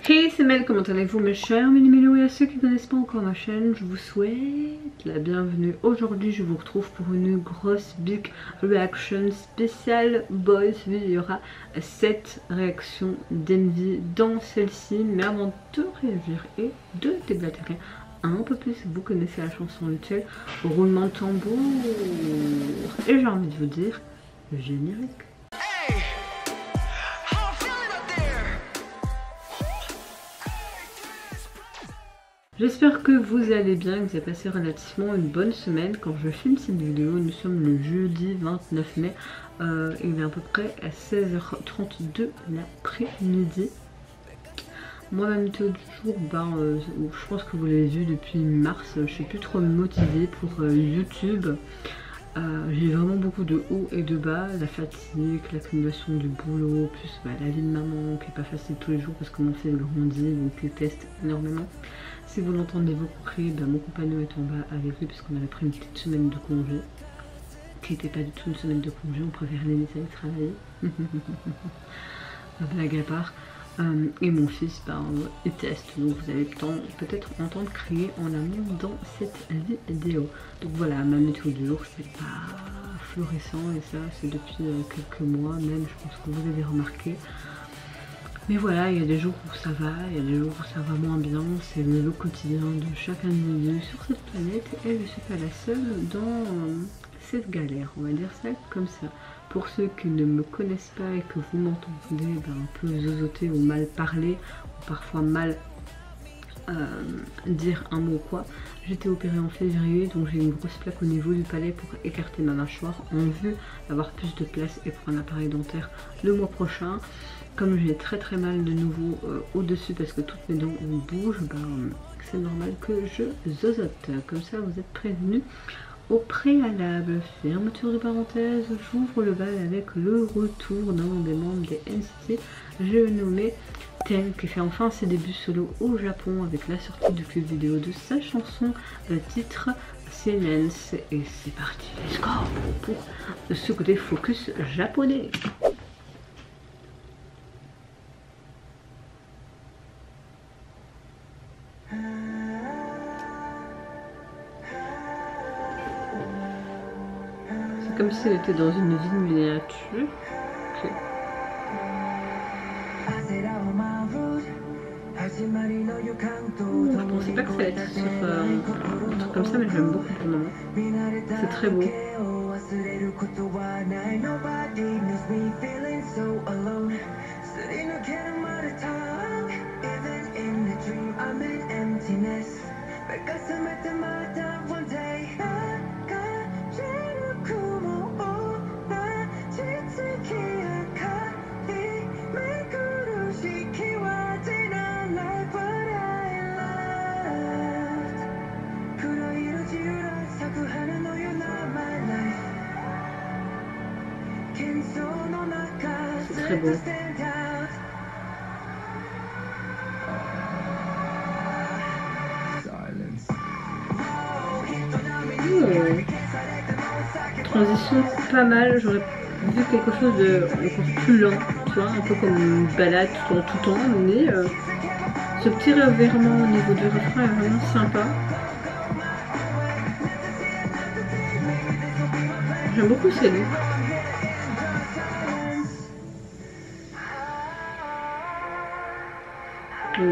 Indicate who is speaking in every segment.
Speaker 1: Hey, c'est Mel, comment allez-vous mes chers Mélimélo, et à ceux qui ne connaissent pas encore ma chaîne, je vous souhaite la bienvenue. Aujourd'hui, je vous retrouve pour une grosse big reaction spéciale Boys. Oui, il y aura 7 réactions d'Envy dans celle-ci, mais avant de réagir et de déblatérer un peu plus, vous connaissez la chanson rituelle, roulement de tambour, et j'ai envie de vous dire, le générique. J'espère que vous allez bien, que vous avez passé relativement une bonne semaine. Quand je filme cette vidéo, nous sommes le jeudi 29 mai. Il est à peu près à 16h32 l'après-midi. Moi, ma météo du jour, je pense que vous l'avez vu depuis mars. Je suis plus trop motivée pour YouTube. J'ai vraiment beaucoup de hauts et de bas, la fatigue, l'accumulation du boulot, plus la vie de maman qui est pas facile tous les jours parce que mon fils grandit, donc il teste énormément. Si vous l'entendez beaucoup crier, mon compagnon est en bas avec lui parce qu'on avait pris une petite semaine de congé, qui n'était pas du tout une semaine de congé, on préfère les laisser travailler. Blague à part. Et mon fils, il teste, donc vous allez peut-être entendre crier en amont dans cette vidéo. Donc voilà, ma météo du jour, c'est pas florissant et ça c'est depuis quelques mois même, je pense que vous avez remarqué. Mais voilà, il y a des jours où ça va, il y a des jours où ça va moins bien, c'est le lot quotidien de chaque individu sur cette planète et je ne suis pas la seule dans cette galère, on va dire ça comme ça. Pour ceux qui ne me connaissent pas et que vous m'entendez un peu zozoter ou mal parler, ou parfois mal dire un mot ou quoi, j'étais opérée en février, donc j'ai une grosse plaque au niveau du palais pour écarter ma mâchoire en vue d'avoir plus de place et pour un appareil dentaire le mois prochain. Comme j'ai très mal de nouveau au-dessus parce que toutes mes dents bougent, c'est normal que je zozote. Comme ça vous êtes prévenus au préalable. Fermeture de parenthèse, j'ouvre le bal avec le retour d'un des membres des NCT. J'ai nommé Ten qui fait enfin ses débuts solo au Japon avec la sortie du clip vidéo de sa chanson titre Silence. Et c'est parti, let's go pour ce côté focus japonais. Comme si elle était dans une ville miniature. Okay. Je pensais pas que ça allait être sur un truc comme ça, mais j'aime beaucoup pour le moment. C'est très beau. C'est très beau. Transition pas mal, j'aurais vu quelque chose de encore plus lent, tu vois, un peu comme une balade en tout temps, mais ce petit revirement au niveau du refrain est vraiment sympa. J'aime beaucoup ces looks. Oh,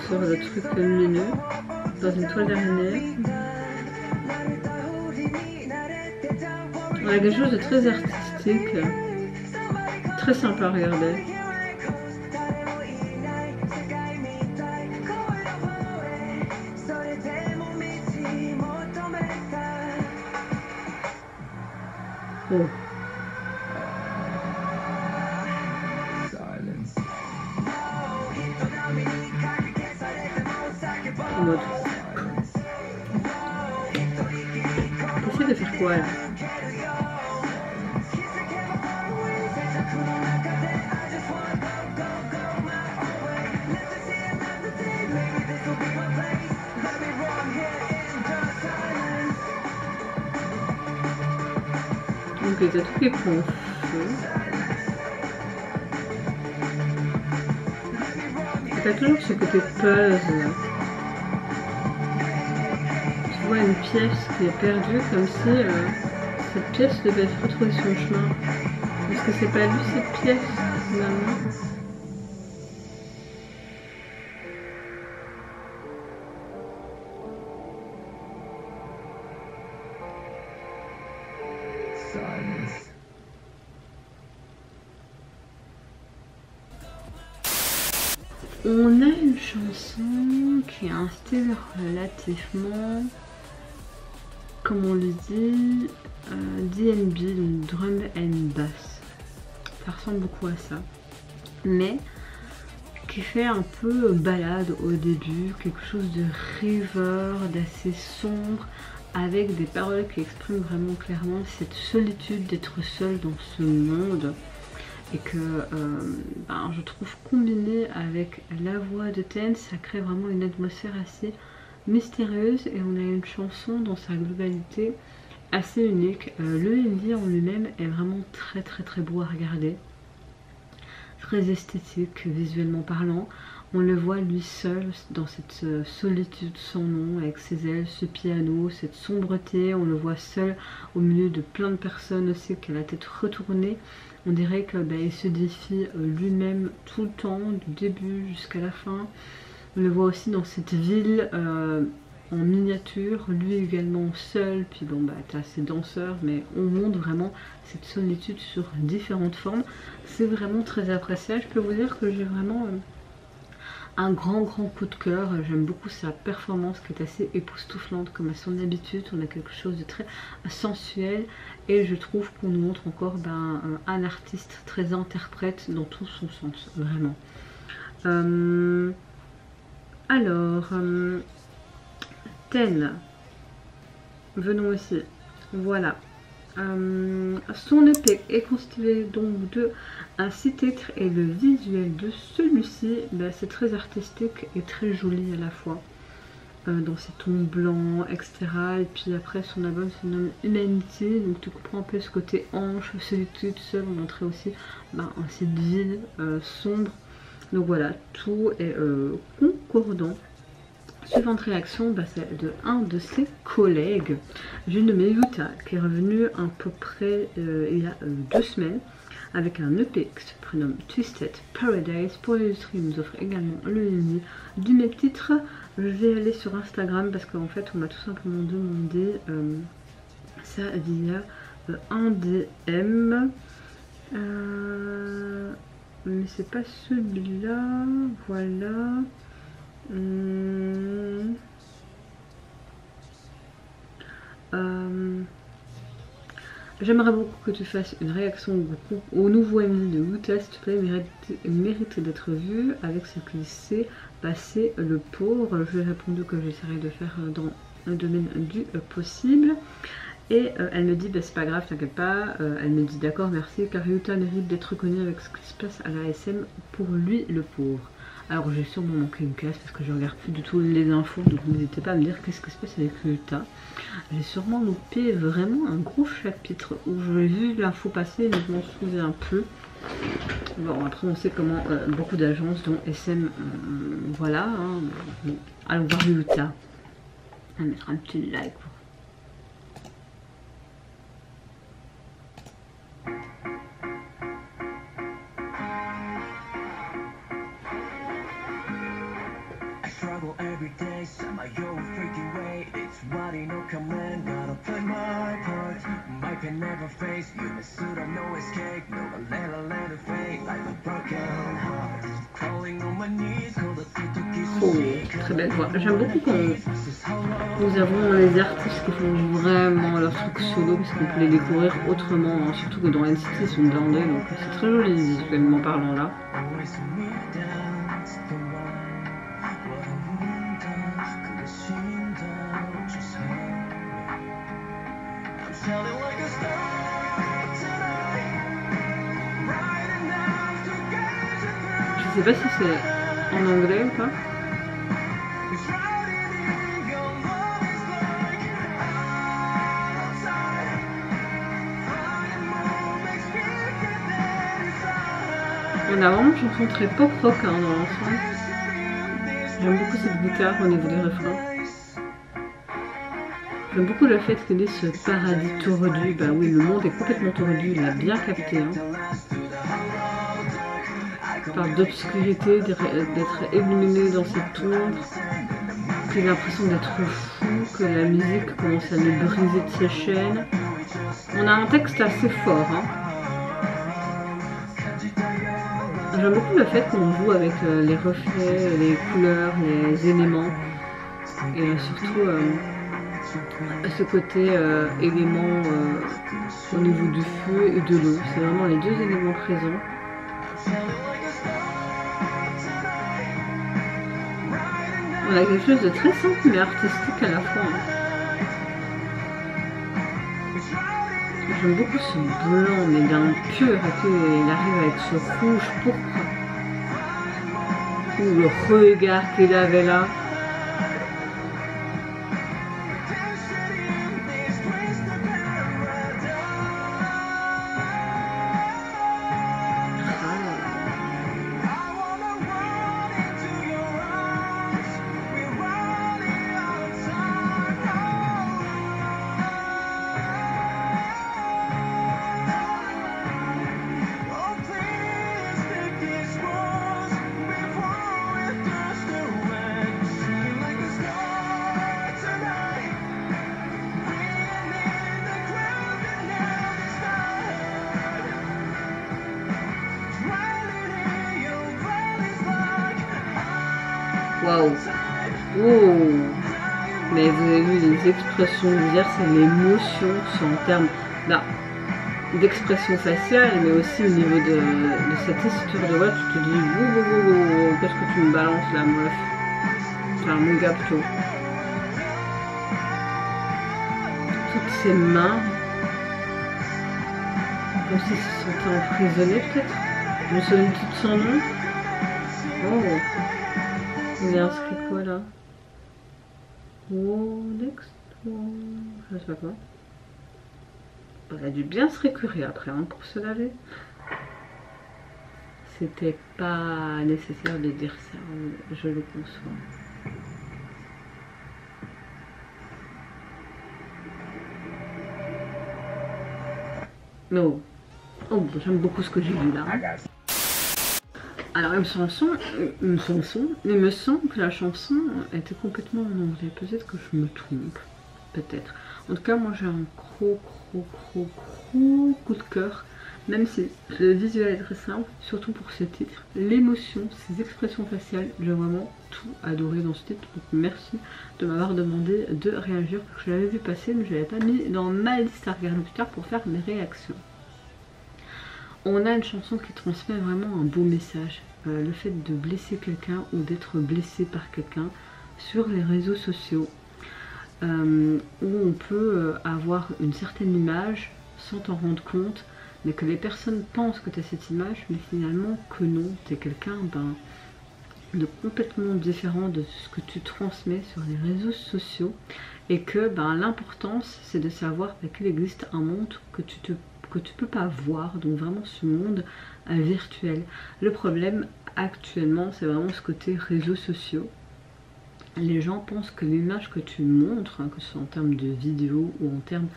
Speaker 1: sur le truc lumineux dans une toile d'araignée. On a quelque chose de très artistique, très sympa à regarder. Oh. En mode. T'essaies de faire quoi là? Donc il y a tout qui prend feu. t'as toujours ce côté puzzle. Tu vois une pièce qui est perdue comme si cette pièce devait retrouver son chemin. Est-ce que c'est pas lui cette pièce finalement? On a une chanson qui a un style relativement, comme on le dit, DNB, donc drum and bass. Ça ressemble beaucoup à ça. Mais qui fait un peu balade au début, quelque chose de river, d'assez sombre, avec des paroles qui expriment vraiment clairement cette solitude d'être seul dans ce monde. Et que je trouve combiné avec la voix de Ten, ça crée vraiment une atmosphère assez mystérieuse et on a une chanson dans sa globalité assez unique. Le indie en lui-même est vraiment très beau à regarder, très esthétique visuellement parlant. On le voit lui seul dans cette solitude sans nom, avec ses ailes, ce piano, cette sombreté. On le voit seul au milieu de plein de personnes aussi, qui a la tête retournée. On dirait qu'il se défie lui-même tout le temps, du début jusqu'à la fin. On le voit aussi dans cette ville en miniature, lui également seul. Puis bon, t'as ses danseurs, mais on montre vraiment cette solitude sur différentes formes. C'est vraiment très appréciable. Je peux vous dire que j'ai vraiment un grand coup de cœur. J'aime beaucoup sa performance qui est assez époustouflante comme à son habitude. On a quelque chose de très sensuel et je trouve qu'on nous montre encore un artiste très interprète dans tout son sens, vraiment. Alors, Ten, venons ici, voilà. Son EP est constitué donc de 6 titres et le visuel de celui-ci, c'est très artistique et très joli à la fois, dans ses tons blancs, etc. Et puis après son album se nomme Humanity, donc tu comprends un peu ce côté hanche, solitude, seul, on montrait aussi cette ville sombre. Donc voilà, tout est concordant. Suivante réaction, c'est de un de ses collègues, j'ai nommé Yuta, qui est revenu à peu près il y a 2 semaines avec un EP qui se prénomme Twisted Paradise. Pour l'illustrer, il nous offre également le mini du même titre. Je vais aller sur Instagram parce qu'en fait on m'a tout simplement demandé ça via un DM, mais c'est pas celui-là, voilà. J'aimerais beaucoup que tu fasses une réaction au nouveau MV de Yuta, s'il te plaît, mérite d'être vu avec ce qu'il sait passer le pauvre. Je lui ai répondu que j'essaierai de faire dans le domaine du possible. Et elle me dit c'est pas grave, t'inquiète pas. Elle me dit d'accord, merci, car Yuta mérite d'être reconnu avec ce qui se passe à la SM pour lui le pauvre. Alors j'ai sûrement manqué une case parce que je regarde plus du tout les infos, donc n'hésitez pas à me dire qu'est-ce qui se passe avec Yuta. J'ai sûrement loupé vraiment un gros chapitre où j'ai vu l'info passer mais je m'en souviens plus. Bon, après on sait comment beaucoup d'agences dont SM, voilà. Bon, allons voir Yuta. On va mettre un petit like pour...
Speaker 2: Every day, somehow freaking way. It's what I know, come in, gotta play my part. My can never face, you miss it, no escape. No, let it fade like a broken heart. Crawling on my knees, call the city to kiss.
Speaker 1: Oh, très belle voix. J'aime beaucoup quand nous avons les artistes qui font vraiment leur truc solo parce qu'on peut les découvrir autrement, surtout que dans NCT ils sont blindés, donc c'est très joli visuellement parlant là. Je sais pas si c'est en anglais ou pas. On a vraiment une chanson très pop rock dans l'ensemble. J'aime beaucoup cette guitare au niveau des refrains. J'aime beaucoup le fait qu'il ait ce paradis tordu. Bah oui, le monde est complètement tordu, il a bien capté. Hein. Il parle d'obscurité, d'être illuminé dans cette ombre. J'ai l'impression d'être fou, que la musique commence à nous briser de ses chaînes. On a un texte assez fort. Hein. J'aime beaucoup le fait qu'on joue avec les reflets, les couleurs, les éléments. Et surtout ce côté élément au niveau du feu et de l'eau. C'est vraiment les deux éléments présents. On a quelque chose de très simple mais artistique à la fois. Hein. J'aime beaucoup ce blanc mais d'un pur et qu'il arrive avec ce rouge pourpre. Ou le regard qu'il avait là. Waouh! Oh! Mais vous avez vu les expressions d'hier, c'est l'émotion, c'est en termes d'expression faciale, mais aussi au niveau de cette tessiture de voix, tu te dis wow, qu'est-ce que tu me balances là, meuf? Enfin, mon gars plutôt. Toutes ces mains, comme si se sentaient emprisonnées peut-être. Une solitude sans nom. Oh! Il est inscrit quoi là? Oh, next one. Je sais pas quoi. Elle a dû bien se récurer après hein, pour se laver. C'était pas nécessaire de dire ça, je le conçois. Non. Oh, j'aime beaucoup ce que j'ai vu là. Alors il me semble que la chanson était complètement en anglais. Peut-être que je me trompe. Peut-être. En tout cas, moi j'ai un gros coup de cœur. Même si le visuel est très simple, surtout pour ce titre. L'émotion, ses expressions faciales, j'ai vraiment tout adoré dans ce titre. Donc merci de m'avoir demandé de réagir. Parce que je l'avais vu passer, mais je l'avais pas mis dans ma liste à regarder plus tard pour faire mes réactions. On a une chanson qui transmet vraiment un beau message. Le fait de blesser quelqu'un ou d'être blessé par quelqu'un sur les réseaux sociaux. Où on peut avoir une certaine image sans t'en rendre compte, mais que les personnes pensent que tu as cette image, mais finalement que non, tu es quelqu'un de complètement différent de ce que tu transmets sur les réseaux sociaux. Et que l'importance, c'est de savoir qu'il existe un monde que tu peux pas voir, donc vraiment ce monde virtuel. Le problème actuellement, c'est vraiment ce côté réseaux sociaux. Les gens pensent que l'image que tu montres, que ce soit en termes de vidéo ou en termes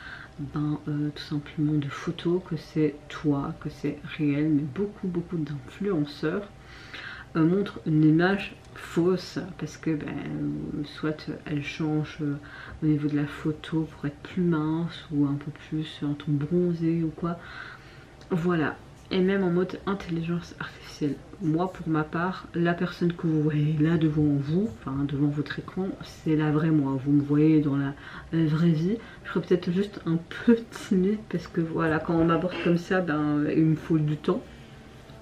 Speaker 1: tout simplement de photos, que c'est toi, que c'est réel, mais beaucoup d'influenceurs montrent une image fausse parce que soit elle change au niveau de la photo pour être plus mince ou un peu plus un ton bronzé ou quoi, voilà. Et même en mode intelligence artificielle. Moi pour ma part, la personne que vous voyez là devant vous, enfin devant votre écran, c'est la vraie moi. Vous me voyez dans la vraie vie. Je serais peut-être juste un peu timide parce que voilà, quand on m'aborde comme ça, il me faut du temps.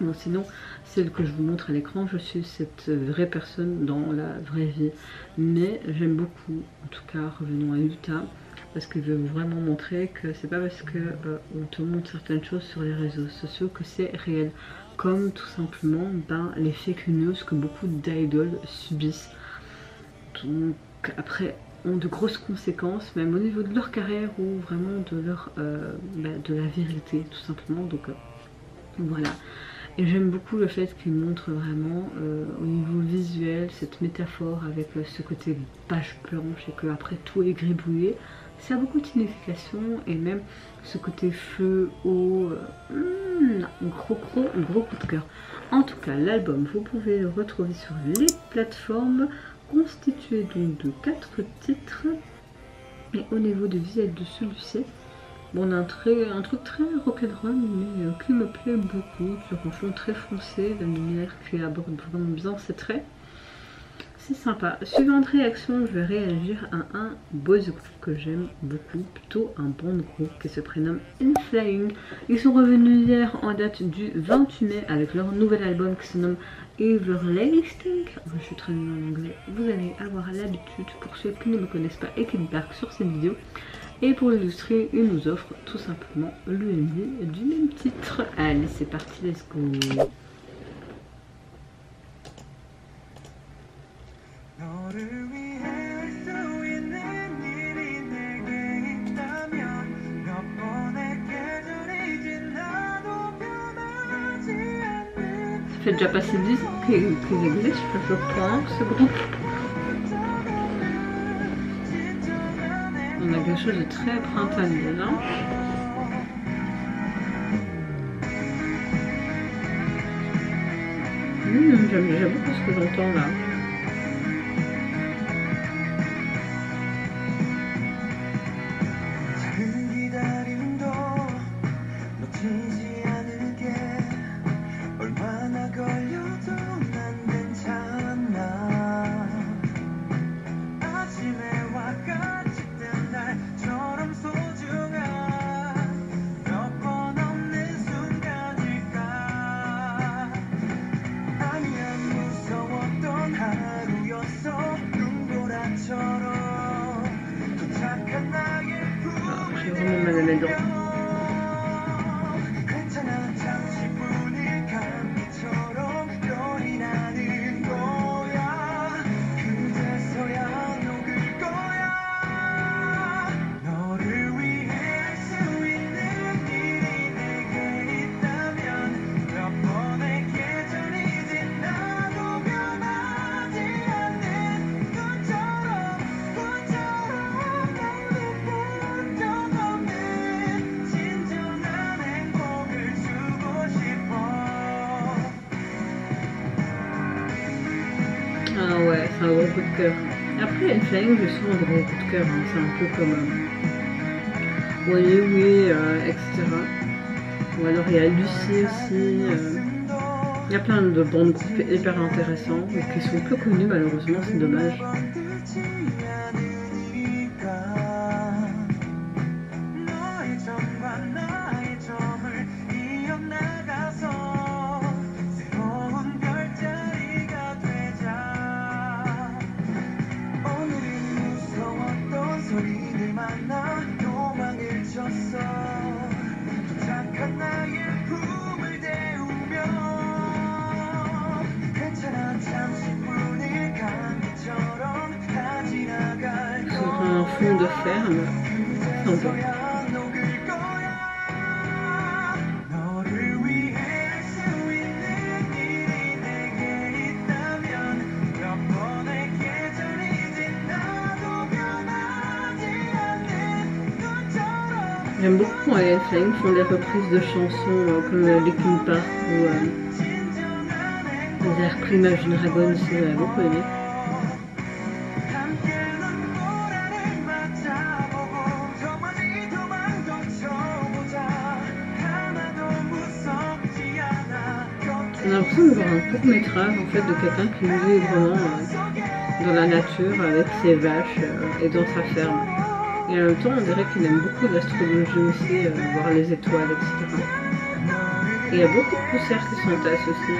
Speaker 1: Bon, sinon, celle que je vous montre à l'écran, je suis cette vraie personne dans la vraie vie. Mais j'aime beaucoup, en tout cas, revenons à Utah, parce que je veux vraiment montrer que c'est pas parce que on te montre certaines choses sur les réseaux sociaux que c'est réel. Comme tout simplement les fake news que beaucoup d'idoles subissent. Donc après ont de grosses conséquences, même au niveau de leur carrière ou vraiment de leur de la vérité tout simplement. Donc voilà. Et j'aime beaucoup le fait qu'il montre vraiment au niveau visuel visuel, cette métaphore avec ce côté page blanche et que après tout est gribouillé, ça a beaucoup de signification et même ce côté feu, eau, gros coup de cœur. En tout cas, l'album, vous pouvez le retrouver sur les plateformes, constitué donc de 4 titres. Et au niveau du visuel de celui-ci, bon, on a un truc très rock'n'roll, mais qui me plaît beaucoup, sur un fond très foncé, la lumière qui aborde vraiment bien ses traits. C'est sympa. Suivant de réaction, je vais réagir à un boys group que j'aime beaucoup, plutôt un band group qui se prénomme In Flying. Ils sont revenus hier en date du 28 mai avec leur nouvel album qui se nomme Everlasting. Je suis très nulle en anglais, vous allez avoir l'habitude pour ceux qui ne me connaissent pas et qui débarquent sur cette vidéo. Et pour l'illustrer, ils nous offrent tout simplement l'UMV du même titre. Allez, c'est parti, let's go. Ça fait déjà passer 10 ans qu'ils existent, je pense, ce groupe. On a quelque chose de très printanier, non? J'aime beaucoup ce que j'entends là. J'ai vraiment mal à mes dents. Ah ouais, c'est un gros coup de cœur. Après, In Flying, j'ai souvent des gros coups de cœur. Hein. C'est un peu comme oui, etc. Ou alors il y a Lucie aussi. Il y a plein de bandes groupes hyper intéressants et qui sont peu connus malheureusement, c'est dommage. Sur un fond de ferme, sympa. J'aime beaucoup quand les In Flying font des reprises de chansons comme Linkin Park ou ils ont repris Imagine Dragon aussi, j'avais beaucoup aimé. On a l'impression de voir un court métrage en fait de quelqu'un qui vit vraiment dans la nature avec ses vaches et dans sa ferme. Et en même temps, on dirait qu'il aime beaucoup l'astrologie aussi, voir les étoiles, etc. Et il y a beaucoup de poussières qui s'entassent aussi.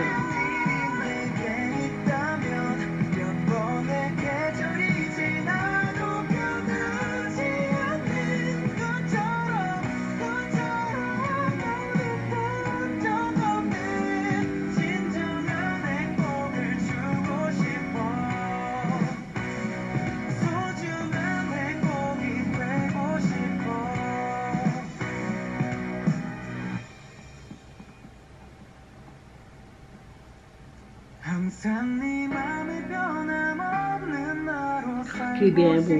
Speaker 1: Qui est bien beau.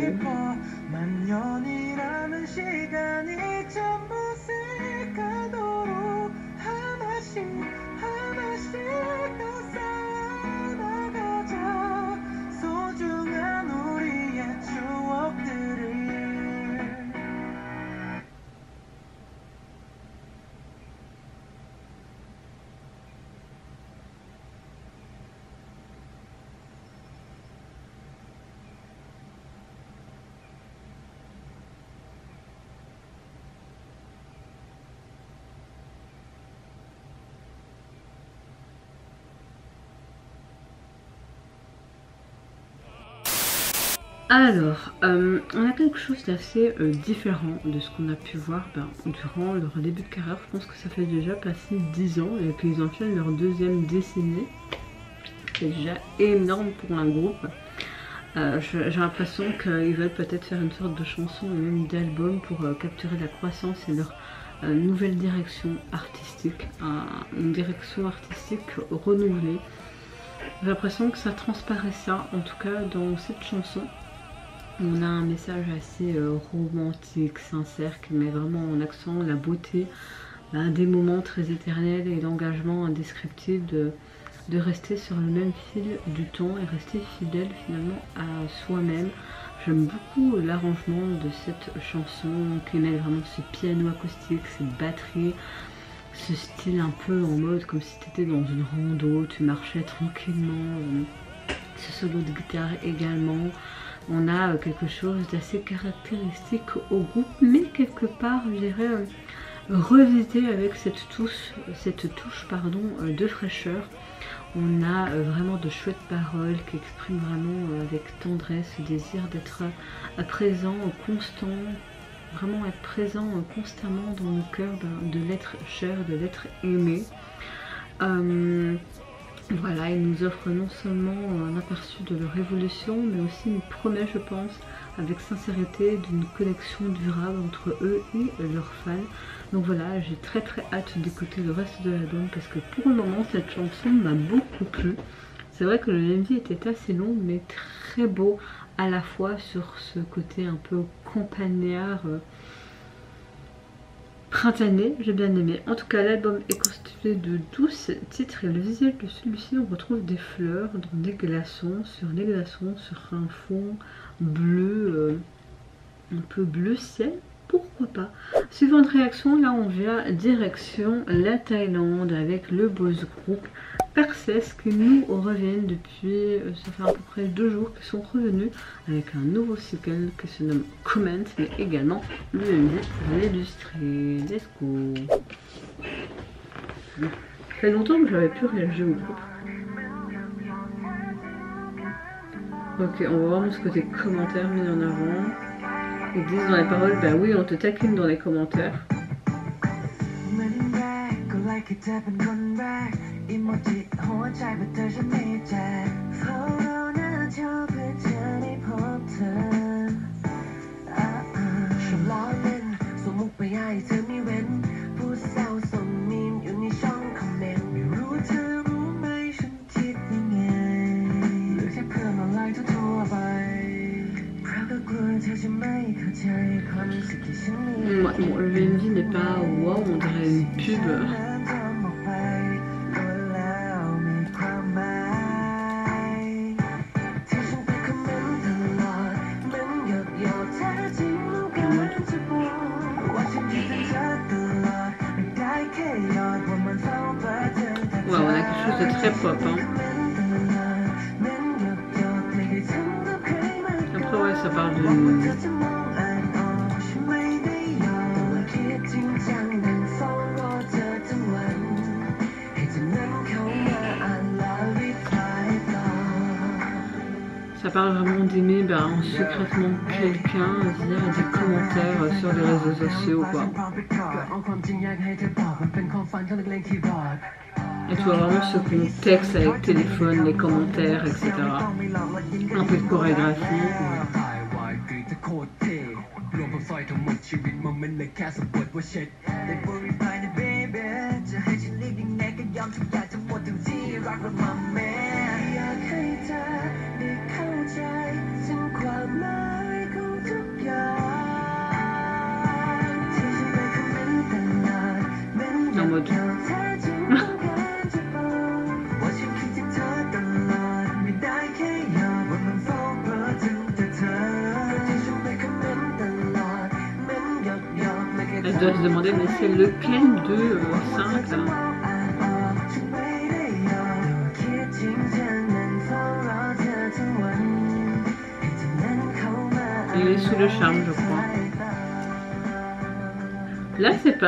Speaker 1: Alors, on a quelque chose d'assez différent de ce qu'on a pu voir durant leur début de carrière. Je pense que ça fait déjà passer 10 ans et qu'ils enchaînent leur deuxième décennie. C'est déjà énorme pour un groupe. J'ai l'impression qu'ils veulent peut-être faire une sorte de chanson et même d'album pour capturer la croissance et leur nouvelle direction artistique. Une direction artistique renouvelée. J'ai l'impression que ça transparaît ça, en tout cas dans cette chanson. On a un message assez romantique, sincère, qui met vraiment en accent la beauté, des moments très éternels et l'engagement indescriptible de rester sur le même fil du temps et rester fidèle finalement à soi-même. J'aime beaucoup l'arrangement de cette chanson qui met vraiment ce piano acoustique, cette batterie, ce style un peu en mode comme si tu étais dans une rando, tu marchais tranquillement, ce solo de guitare également. On a quelque chose d'assez caractéristique au groupe, mais quelque part, je dirais, revisité avec cette touche de fraîcheur. On a vraiment de chouettes paroles qui expriment vraiment avec tendresse ce désir d'être présent, constant, vraiment être présent constamment dans le cœur, de l'être cher, de l'être aimé. Voilà, ils nous offrent non seulement un aperçu de leur évolution, mais aussi une promesse, je pense, avec sincérité, d'une connexion durable entre eux et leurs fans. Donc voilà, j'ai très hâte d'écouter le reste de l'album parce que pour le moment, cette chanson m'a beaucoup plu. C'est vrai que le MV était assez long, mais très beau à la fois sur ce côté un peu campagnard, printanier, j'ai bien aimé. En tout cas, l'album est constitué de 12 titres et le visuel de celui-ci, on retrouve des fleurs dans des glaçons, sur un fond bleu, un peu bleu ciel, pourquoi pas. Suivante réaction, là on vient direction la Thaïlande avec le boys group Perses qui nous reviennent depuis, ça fait à peu près 2 jours qu'ils sont revenus avec un nouveau single qui se nomme Comment, mais également le MV pour l'illustrer. Let's go. Ça fait longtemps que j'avais plus réagi au groupe. Ok, on va voir ce côté commentaire mis en avant. Ils disent dans les paroles, bah oui, on te taquine dans les commentaires. Bon, le VMV n'est pas wow, on dirait une pub. Ouais, on a quelque chose de très pop, hein. Après ouais, ça parle de... Ça parle vraiment d'aimer secrètement quelqu'un via des commentaires sur les réseaux sociaux, quoi. Et tu vois vraiment ce contexte avec téléphone, les commentaires, etc. Un peu de chorégraphie. je dois se demander, mais c'est lequel de 5 là? Il est sous le charme, je crois. Là, c'est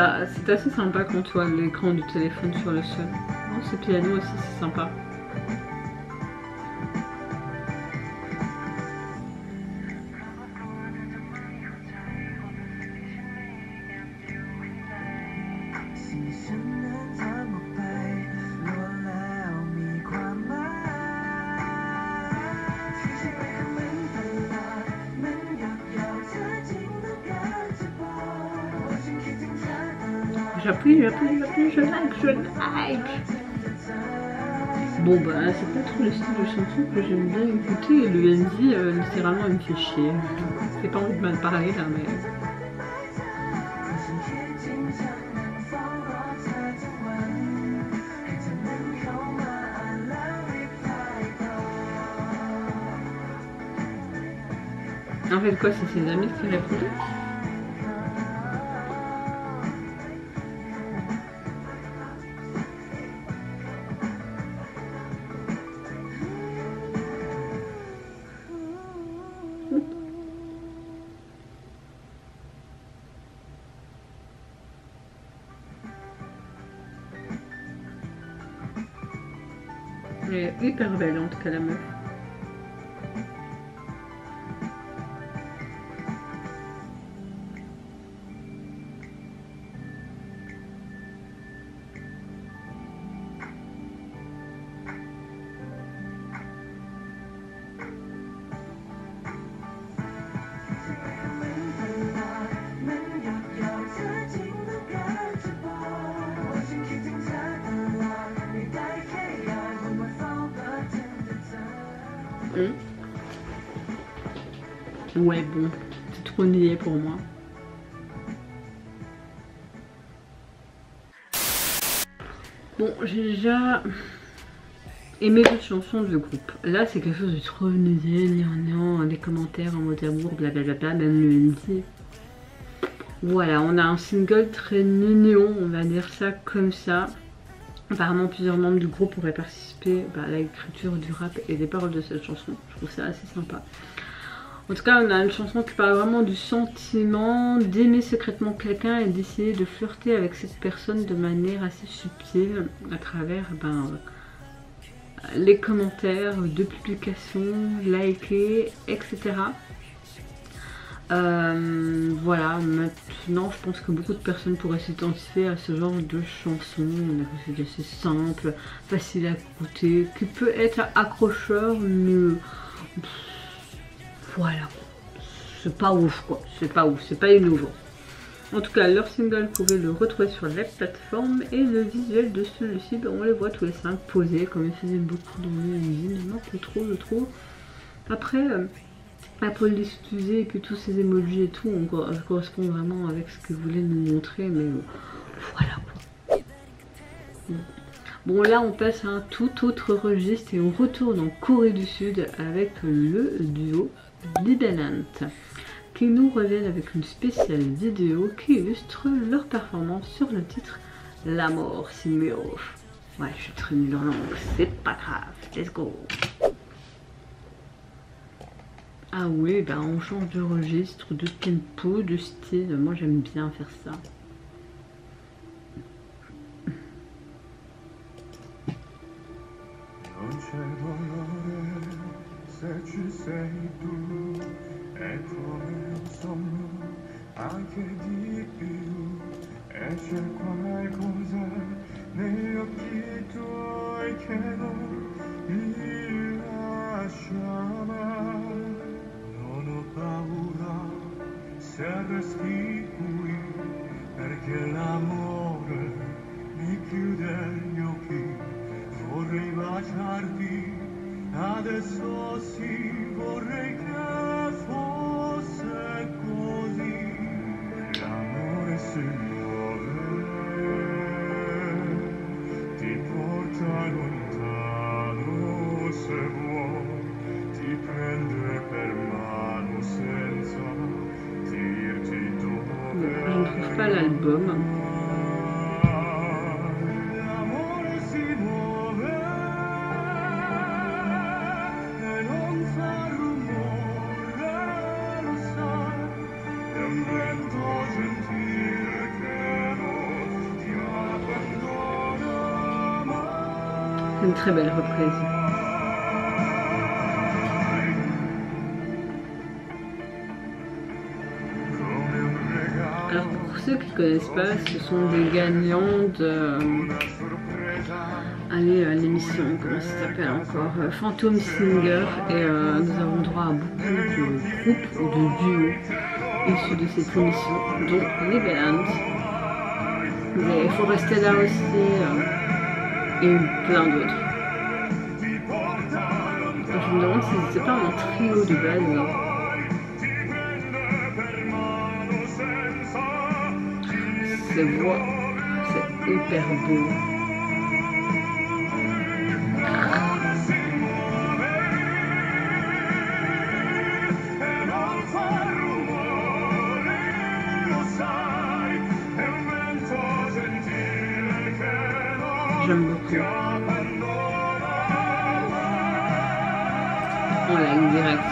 Speaker 1: assez sympa quand tu vois l'écran du téléphone sur le sol. Oh, ce piano aussi, c'est sympa. J'appuie, je like. Bon bah c'est pas trop le style de chanson que j'aime bien écouter. Le ND littéralement il me fait chier. J'ai pas envie de mal parler là mais... En fait quoi, c'est ses amis qui répondaient? Elle est hyper belle en tout cas la meuf. Ouais bon, c'est trop niais pour moi. Bon, j'ai déjà aimé d'autres chansons de groupe. Là, c'est quelque chose de trop niais, des commentaires en mode amour, blablabla, même le MD. Voilà, on a un single très mignon, on va dire ça comme ça. Apparemment, plusieurs membres du groupe pourraient participer à l'écriture du rap et des paroles de cette chanson. Je trouve ça assez sympa. En tout cas, on a une chanson qui parle vraiment du sentiment d'aimer secrètement quelqu'un et d'essayer de flirter avec cette personne de manière assez subtile à travers les commentaires de publications, likés, etc. Voilà, maintenant je pense que beaucoup de personnes pourraient s'identifier à ce genre de chanson. C'est assez simple, facile à écouter, qui peut être accrocheur, mais voilà, c'est pas ouf quoi, c'est pas ouf, c'est pas innovant. En tout cas, leur single, vous pouvez le retrouver sur la plateforme et le visuel de celui-ci, on les voit tous les 5 posés comme ils faisaient beaucoup dans les usines, non plus trop, je trouve. Après, Apple les utilisés et puis tous ces emojis et tout, on correspond vraiment avec ce que vous voulez nous montrer, mais voilà quoi. Bon là on passe à un tout autre registre et on retourne en Corée du Sud avec le duo Libenant qui nous reviennent avec une spéciale vidéo qui illustre leur performance sur le titre La mort c'est mieux. Ouais, je suis très nulle en langue, c'est pas grave, let's go. Ah oui, bah on change de registre, de tempo, de style, moi j'aime bien faire ça.
Speaker 2: Perché l'amore mi chiude gli occhi, vorrei baciarti, adesso sì, vorrei che fosse così. L'amore si muove, ti porta lontano se vuoi, ti prende per mano senza dirti dove.
Speaker 1: Je ne trouve pas l'album. album. C'est une très belle reprise. Alors pour ceux qui ne connaissent pas, ce sont des gagnants de l'émission, comment ça s'appelle encore, Phantom Singer, et nous avons droit à beaucoup de groupes ou de duos issus de cette émission, dont les Band, les Forestella aussi, et plein d'autres. Je me demande si c'était pas un trio de base. Ces voix, c'est hyper beau. J'aime beaucoup. On l'a eu direct.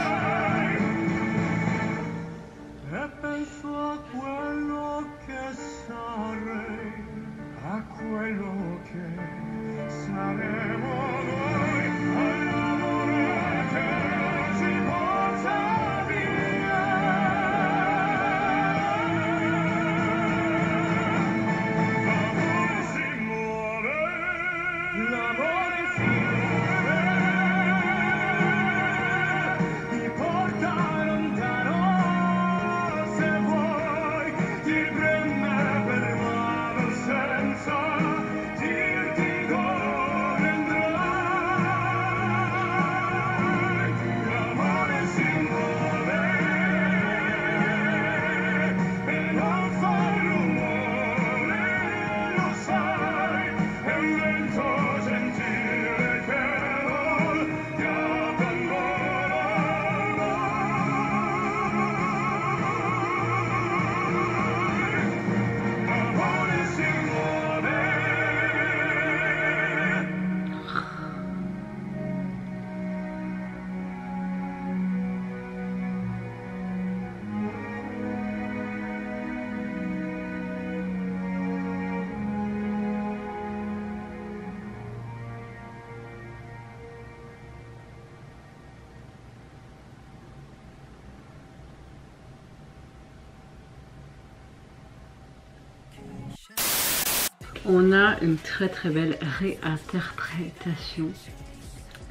Speaker 1: On a une très très belle réinterprétation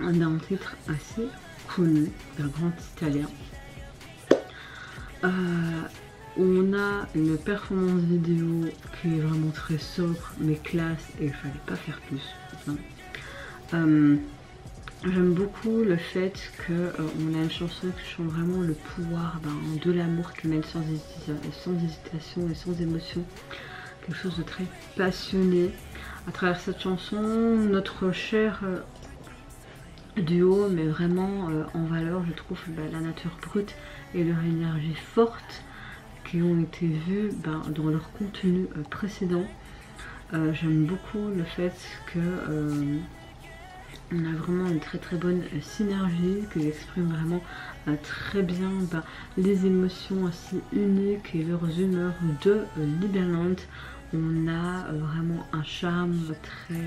Speaker 1: d'un titre assez connu d'un grand italien. On a une performance vidéo qui est vraiment très sobre mais classe, et il fallait pas faire plus. J'aime beaucoup le fait qu'on a une chanson qui chante vraiment le pouvoir de l'amour, qui mène sans hésitation et sans émotion. Quelque chose de très passionné. À travers cette chanson, notre cher duo met vraiment en valeur, je trouve, la nature brute et leur énergie forte qui ont été vues dans leur contenu précédent. J'aime beaucoup le fait que on a vraiment une très très bonne synergie, qu'ils expriment vraiment très bien les émotions assez uniques et leurs humeurs de Liberland. On a vraiment un charme très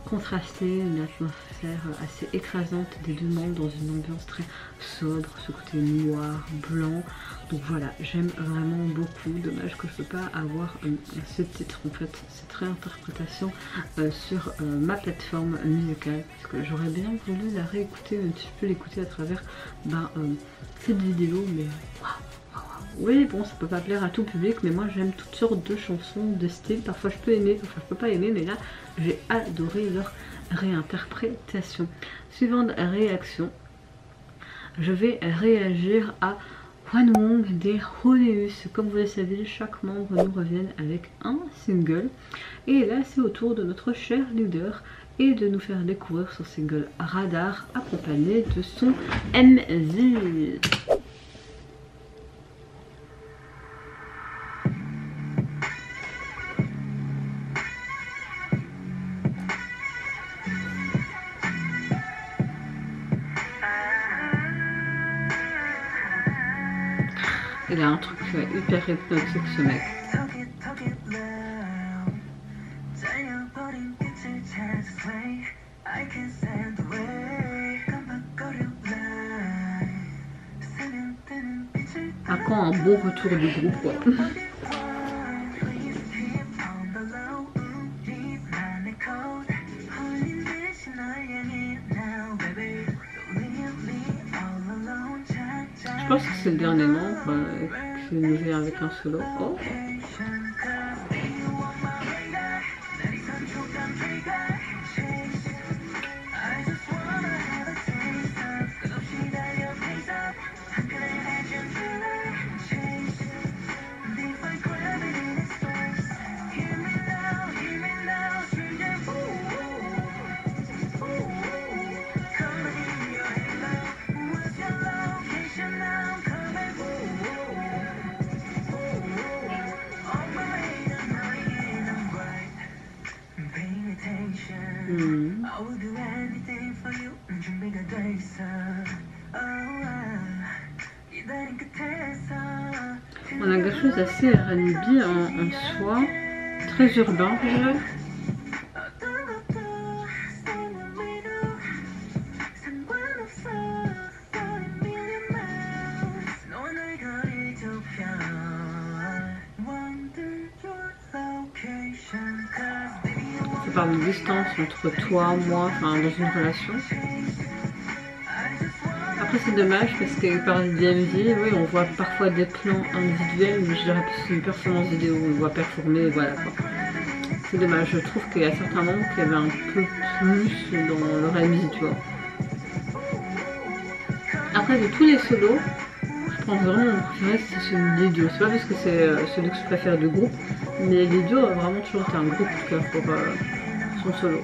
Speaker 1: contrasté, une atmosphère assez écrasante des deux mondes dans une ambiance très sobre, ce côté noir, blanc. Donc voilà, j'aime vraiment beaucoup. Dommage que je ne peux pas avoir ce titre, en fait, cette réinterprétation sur ma plateforme musicale, parce que j'aurais bien voulu la réécouter, même si je peux l'écouter à travers cette vidéo, mais waouh. Oui, bon, ça peut pas plaire à tout public, mais moi j'aime toutes sortes de chansons, de styles. Parfois je peux aimer, parfois je peux pas aimer, mais là j'ai adoré leur réinterprétation. Suivante réaction, je vais réagir à Hwanwoong des Honeus. Comme vous le savez, chaque membre nous revienne avec un single. Et là c'est au tour de notre cher leader et de nous faire découvrir son single Radar, accompagné de son MV. Il a un truc hyper hypnotique ce mec. À quand un bon retour du groupe quoi. Je pense que c'est le dernier membre qui nous vient avec un solo. Oh. On a quelque chose assez R&B en soi, très urbain je dirais. Ça parle de distance entre toi, moi, enfin dans une relation. Après c'est dommage parce qu'il parle de DMV, oui on voit parfois des plans individuels, mais je dirais plus une performance vidéo, on voit performer, voilà quoi. C'est dommage, je trouve qu'il y a certains moments qu'il y avait un peu plus dans leur musique, tu vois. Après de tous les solos, je pense vraiment mon préféré c'est celui des duos. C'est pas parce que c'est celui que je préfère du groupe, mais les duos a vraiment toujours été un gros coup de cœur pour son solo.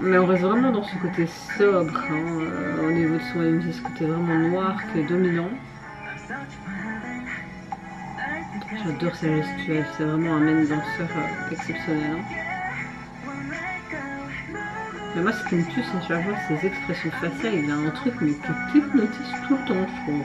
Speaker 1: Mais on reste vraiment dans ce côté sobre, hein, au niveau de son MV, ce côté vraiment noir qui est dominant. J'adore sa gestuelle, c'est vraiment un main danseur exceptionnel. Hein. Mais moi ce qui me tue c'est chaque fois ses expressions faciales, il a un truc mais qui hypnotise tout le temps je trouve.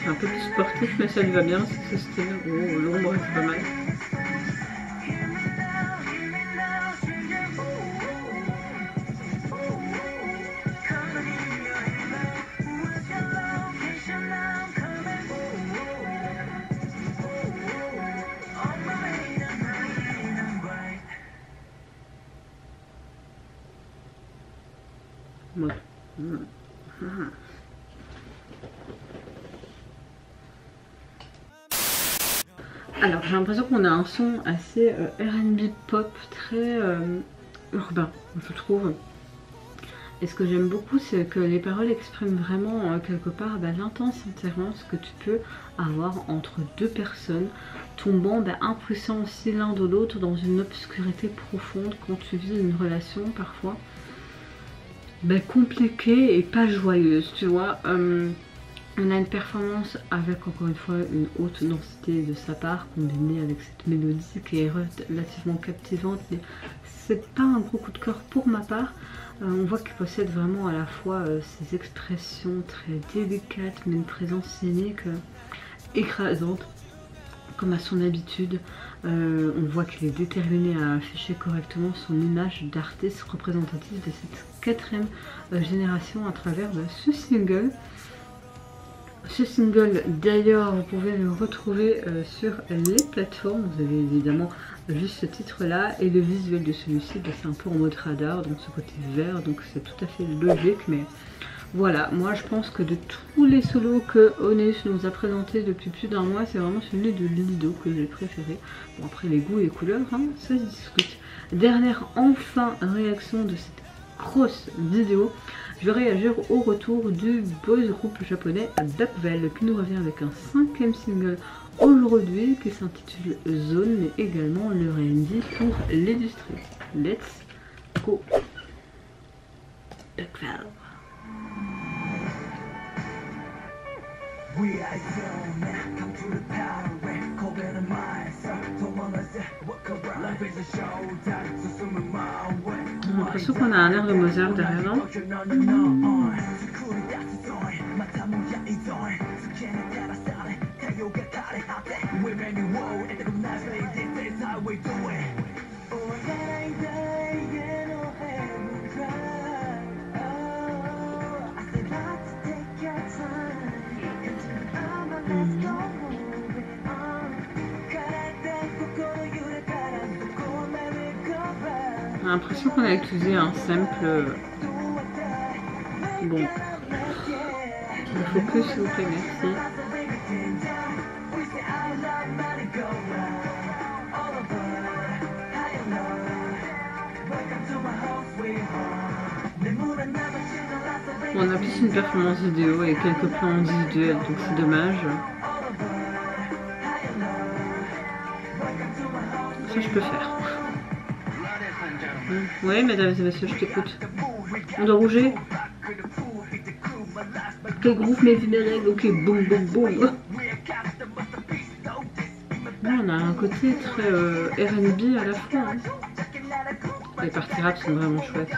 Speaker 1: Un peu plus sportif mais ça lui va bien, c'est ce style. Oh, l'ombre c'est pas mal. Ouais. Alors j'ai l'impression qu'on a un son assez R&B pop, très urbain je trouve. Et ce que j'aime beaucoup c'est que les paroles expriment vraiment quelque part l'intense interance que tu peux avoir entre deux personnes tombant impuissants aussi l'un de l'autre dans une obscurité profonde quand tu vis une relation parfois compliquée et pas joyeuse, tu vois. On a une performance avec encore une fois une haute densité de sa part combinée avec cette mélodie qui est relativement captivante, mais c'est pas un gros coup de cœur pour ma part. On voit qu'il possède vraiment à la fois ces expressions très délicates mais une présence scénique écrasante comme à son habitude. On voit qu'il est déterminé à afficher correctement son image d'artiste représentatif de cette 4e génération à travers ce single. Ce single d'ailleurs vous pouvez le retrouver sur les plateformes, vous avez évidemment juste ce titre là et le visuel de celui-ci c'est un peu en mode radar, donc ce côté vert, donc c'est tout à fait logique. Mais voilà, moi je pense que de tous les solos que Honest nous a présentés depuis plus d'un mois, c'est vraiment celui de Lido que j'ai préféré. Bon après les goûts et les couleurs, hein, ça se discute. Dernière enfin réaction de cette grosse vidéo, je vais réagir au retour du boys group japonais Backvel qui nous revient avec un 5e single aujourd'hui qui s'intitule Zone, mais également le R&B pour l'industrie. Let's go Backvel. J'ai l'impression qu'on a un air de Mozart derrière, non? J'ai l'impression qu'on a utilisé un sample. Bon. Le focus, s'il vous plaît, merci. On a plus une performance vidéo et quelques plans individuels, donc c'est dommage. Ça, je peux faire. Oui, mesdames et messieurs, je t'écoute. On doit bouger. Quel groupe met mes règles? Ok, boum, boum, boum. Là, on a un côté très R&B à la fois. Hein. Les parties rap sont vraiment chouettes.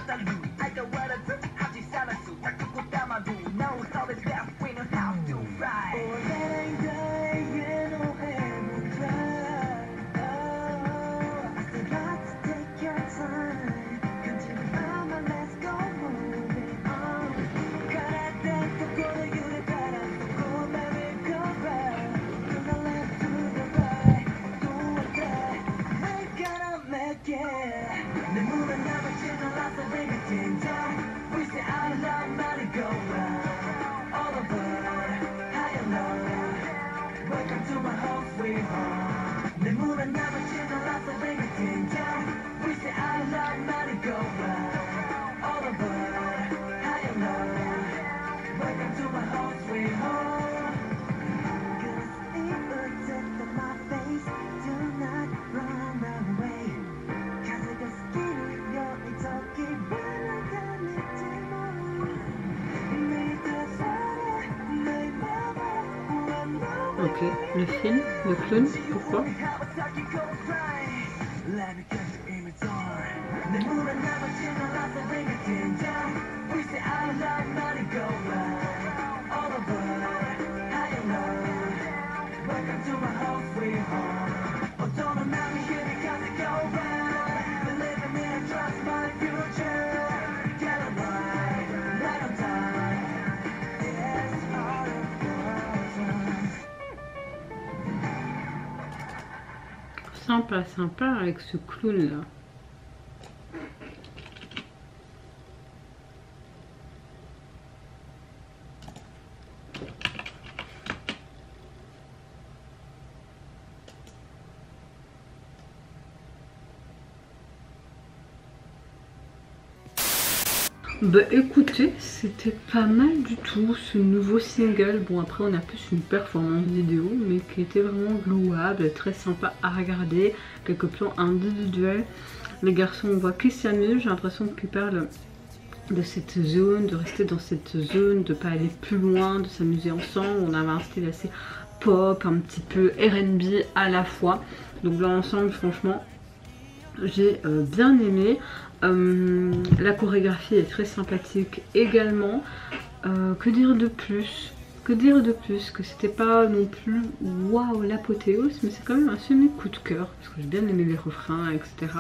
Speaker 1: Ok, le film, le clown, pourquoi? Sympa, sympa avec ce clown là. Bah écoutez, c'était pas mal du tout ce nouveau single. Bon après on a plus une performance vidéo mais qui était vraiment louable, très sympa à regarder. Quelques plans individuels. Les garçons on voit qu'ils s'amusent, j'ai l'impression qu'ils parlent de cette zone, de rester dans cette zone, de pas aller plus loin, de s'amuser ensemble. On avait un style assez pop, un petit peu R&B à la fois. Donc là ensemble franchement j'ai bien aimé. La chorégraphie est très sympathique également. Que dire de plus? Que dire de plus? Que c'était pas non plus waouh l'apothéose, mais c'est quand même un semi coup de cœur parce que j'ai bien aimé les refrains, etc.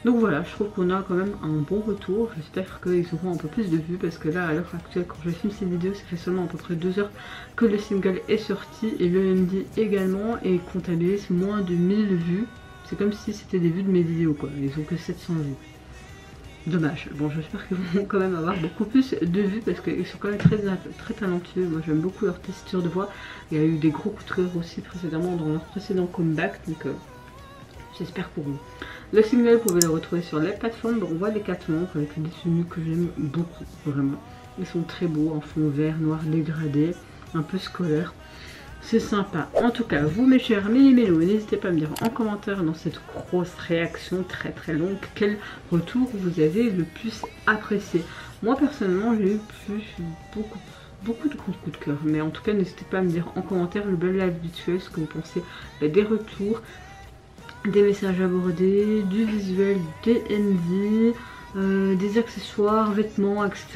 Speaker 1: Donc voilà, je trouve qu'on a quand même un bon retour. J'espère qu'ils auront un peu plus de vues parce que là, à l'heure actuelle, quand je filme ces vidéos, ça fait seulement à peu près 2 heures que le single est sorti et le MD également et comptabilise moins de 1000 vues. C'est comme si c'était des vues de mes vidéos quoi, ils ont que 700 vues. Dommage. Bon, j'espère qu'ils vont quand même avoir beaucoup plus de vues parce qu'ils sont quand même très talentueux. Moi, j'aime beaucoup leur texture de voix. Il y a eu des gros coups de cœur aussi précédemment dans leur précédent comeback. Donc, j'espère pour vous. Le single, vous pouvez le retrouver sur les plateformes. Donc, on voit les 4 membres avec des tenues que j'aime beaucoup, vraiment. Ils sont très beaux, en fond vert, noir dégradé, un peu scolaire. C'est sympa. En tout cas, vous mes chers mélos, n'hésitez pas à me dire en commentaire dans cette grosse réaction très longue quel retour vous avez le plus apprécié. Moi personnellement j'ai eu beaucoup beaucoup de grands coups de cœur. Mais en tout cas, n'hésitez pas à me dire en commentaire le blabla habituel, ce que vous pensez des retours, des messages abordés, du visuel, des ND, des accessoires, vêtements, etc.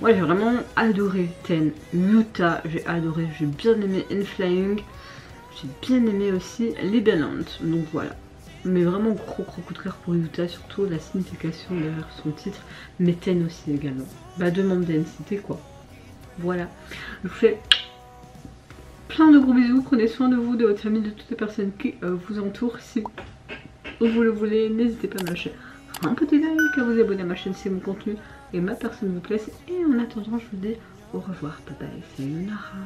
Speaker 1: Moi j'ai vraiment adoré Ten. Utah, j'ai adoré, j'ai bien aimé Inflying, j'ai bien aimé aussi Libellant, donc voilà. Mais vraiment gros coup de cœur pour Utah, surtout la signification derrière son titre, mais Ten aussi également. Bah demande d'NCT quoi. Voilà, je vous fais plein de gros bisous, prenez soin de vous, de votre famille, de toutes les personnes qui vous entourent. Si vous le voulez, n'hésitez pas à me lâcher un petit like, à vous abonner à ma chaîne si mon contenu et ma personne vous plaisent. Et en attendant, je vous dis au revoir, bye bye, sayonara.